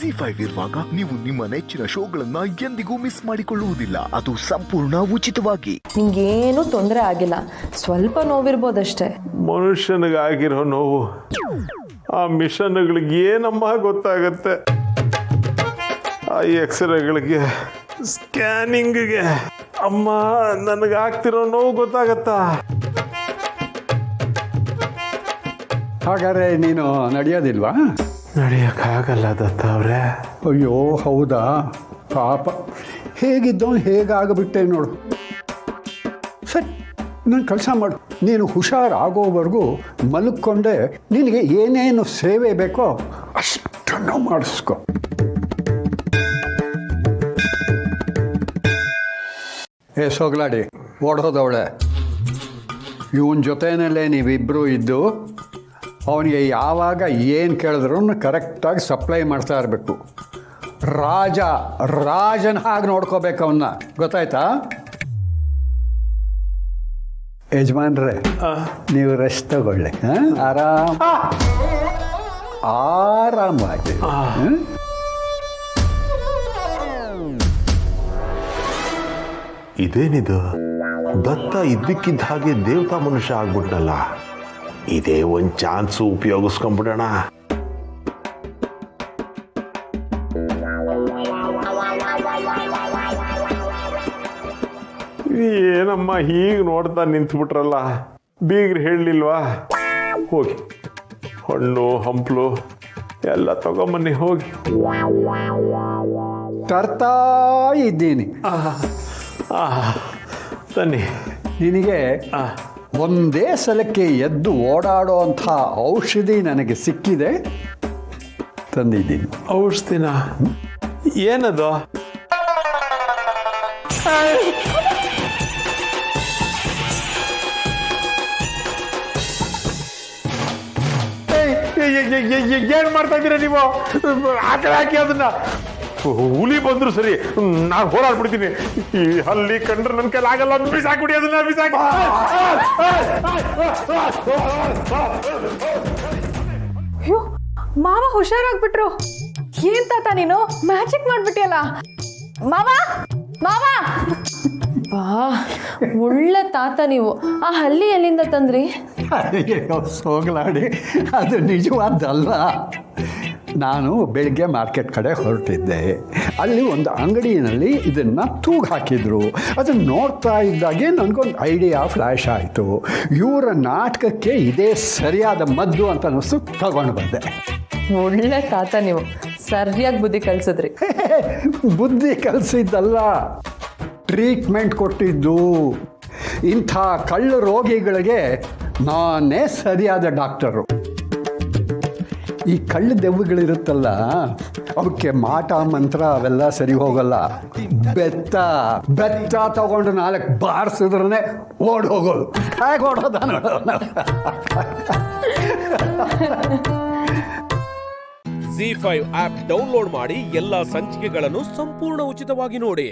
ZEE5 ಇರುವಾಗ ನೀವು ನಿಮ್ಮ ನೆಚ್ಚಿನ ಶೋಗಳನ್ನ ಎಂದಿಗೂ ಮಿಸ್ ಮಾಡಿಕೊಳ್ಳುವುದಿಲ್ಲ. ಅದು ಸಂಪೂರ್ಣ ಉಚಿತವಾಗಿ. ನಿಂಗೇನು ತೊಂದರೆ ಆಗಿಲ್ಲ, ಸ್ವಲ್ಪ ನೋವಿರ್ಬೋದಷ್ಟೇ. ಮನುಷ್ಯನಿಗಾಗಿರೋ ನೋವು ಆ ಮಿಷನ್ಗಳಿಗೆ ಏನಮ್ಮ ಗೊತ್ತಾಗತ್ತೆ? ಆ ಎಕ್ಸ್ರೇಗಳಿಗೆ, ಸ್ಕ್ಯಾನಿಂಗ್ಗೆ ಅಮ್ಮ ನನಗಾಗ್ತಿರೋ ನೋವು ಗೊತ್ತಾಗತ್ತಾ? ಹಾಗಾದ್ರೆ ನೀನು ನಡೆಯೋದಿಲ್ವಾ? ನಡೆಯೋಕ್ಕಾಗಲ್ಲ ದತ್ತ ಅವರೇ. ಅಯ್ಯೋ ಹೌದಾ, ಪಾಪ. ಹೇಗಿದ್ದವನು ಹೇಗಾಗ್ಬಿಟ್ಟೆ ನೋಡು. ಸರಿ, ನಾನು ಕೆಲಸ ಮಾಡು, ನೀನು ಹುಷಾರಾಗೋವರೆಗೂ ಮಲ್ಕೊಂಡೆ ನಿನಗೆ ಏನೇನು ಸೇವೆ ಬೇಕೋ ಅಷ್ಟನ್ನು ಮಾಡಿಸ್ಕೊ. ಸೋಗ್ಲಾಡಿ ಓಡೋದವಳೆ. ಇವನ ಜೊತೆಯಲ್ಲೇ ನೀವಿಬ್ಬರು ಇದ್ದು ಅವನಿಗೆ ಯಾವಾಗ ಏನು ಕೇಳಿದ್ರು ಕರೆಕ್ಟಾಗಿ ಸಪ್ಲೈ ಮಾಡ್ತಾ ಇರಬೇಕು. ರಾಜನ ಹಾಗೆ ನೋಡ್ಕೋಬೇಕು ಅವನ್ನ, ಗೊತ್ತಾಯ್ತಾ? ಯಜಮಾನ್ರೆ, ನೀವು ರೆಸ್ಟ್ ತಗೊಳ್ಳಿ. ಆರಾಮಾಗಿ. ಇದೇನಿದು? ದತ್ತ ಇದ್ದಕ್ಕಿದ್ದ ಹಾಗೆ ದೇವತಾ ಮನುಷ್ಯ ಆಗ್ಬಿಟ್ನಲ್ಲ. ಇದೇ ಒಂದು ಚಾನ್ಸು ಉಪಯೋಗಿಸ್ಕೊಂಡ್ಬಿಡೋಣ. ಏನಮ್ಮ ಹೀಗೆ ನೋಡ್ತಾ ನಿಂತ್ಬಿಟ್ರಲ್ಲ, ಬೀಗ್ರು ಹೇಳಲಿಲ್ವಾ? ಹೋಗಿ ಹಣ್ಣು ಹಂಪಲು ಎಲ್ಲ ತಗೊಂಬನ್ನಿ, ಹೋಗಿ. ತರ್ತಾ ಇದ್ದೀನಿ. ತನ್ನಿ. ನಿನಗೆ ಒಂದೇ ಸಲಕ್ಕೆ ಎದ್ದು ಓಡಾಡೋ ಅಂಥ ಔಷಧಿ ನನಗೆ ಸಿಕ್ಕಿದೆ, ತಂದಿದ್ದೀನಿ. ಔಷಧಿನ? ಏನದು? ಏನ್ ಮಾಡ್ತಾ ಇದ್ದೀರಾ ನೀವು? ಆಕಡೆ ಹಾಕಿ ಅದನ್ನ. ಹುಲಿ ಬಂದ್ರು ಸರಿ, ನಾನು ಹೋರಾಡ್ಬಿಡ್ತೀನಿ. ಈ ಹಲ್ಲಿ ಕಂಡ್ರೆ ನನ್ನ ಕೈಲಿ ಆಗಲ್ಲ. ಬಿಸಾಕ್ಬಿಡಿ ಅದನ್ನ, ಬಿಸಾಕಿ. ಅಯ್ಯೋ ಮಾವ ಹುಷಾರಾಗ್ಬಿಟ್ರು. ಏನ್ ತಾತ ನೀನು ಮ್ಯಾಜಿಕ್ ಮಾಡ್ಬಿಟ್ಟಿಯಲ್ಲ ಮಾವ. ಮಾವ ಬಾ, ಒಳ್ಳೆ ತಾತ ನೀವು. ಆ ಹಲ್ಲಿ ಎಲ್ಲಿಂದ ತಂದ್ರಿ? ಸೋಗಲಾಡಿ, ಅದು ನಿಜವಾದ್ದಲ್ಲ. ನಾನು ಬೆಳಿಗ್ಗೆ ಮಾರ್ಕೆಟ್ ಕಡೆ ಹೊರಟಿದ್ದೆ. ಅಲ್ಲಿ ಒಂದು ಅಂಗಡಿಯಲ್ಲಿ ಇದನ್ನು ತೂಗು ಹಾಕಿದ್ರು. ಅದನ್ನು ನೋಡ್ತಾ ಇದ್ದಾಗೆ ನನಗೊಂದು ಐಡಿಯಾ ಫ್ಲ್ಯಾಶ್ ಆಯಿತು. ಇವರ ನಾಟಕಕ್ಕೆ ಇದೇ ಸರಿಯಾದ ಮದ್ದು ಅಂತ ಅನ್ನಿಸ್ತು, ತಗೊಂಡು ಬಂದೆ. ಒಳ್ಳೆ ತಾತ ನೀವು, ಸರಿಯಾಗಿ ಬುದ್ಧಿ ಕಲಿಸಿದ್ರಿ. ಬುದ್ಧಿ ಕಲಿಸಿದ್ದಲ್ಲ, ಟ್ರೀಟ್ಮೆಂಟ್ ಕೊಟ್ಟಿದ್ದು. ಇಂಥ ಕಳ್ಳ ರೋಗಿಗಳಿಗೆ ನಾನೇ ಸರಿಯಾದ ಡಾಕ್ಟರು. ಈ ಕಳ್ಳ ದೆವ್ವಗಳಿರುತ್ತಲ್ಲ, ಅವಕ್ಕೆ ಮಾಟ ಮಂತ್ರ ಅವೆಲ್ಲ ಸರಿ ಹೋಗಲ್ಲ. ಬೆತ್ತ ತಗೊಂಡು 4 ಬಾರಿಸಿದ್ರೇ ಓಡ್ ಹೋಗೋದು. ಹೇಗೆ ಓಡೋದ ನೋಡೋಣ. ZEE5 ಆಪ್ ಡೌನ್ಲೋಡ್ ಮಾಡಿ ಎಲ್ಲಾ ಸಂಚಿಕೆಗಳನ್ನು ಸಂಪೂರ್ಣ ಉಚಿತವಾಗಿ ನೋಡಿ.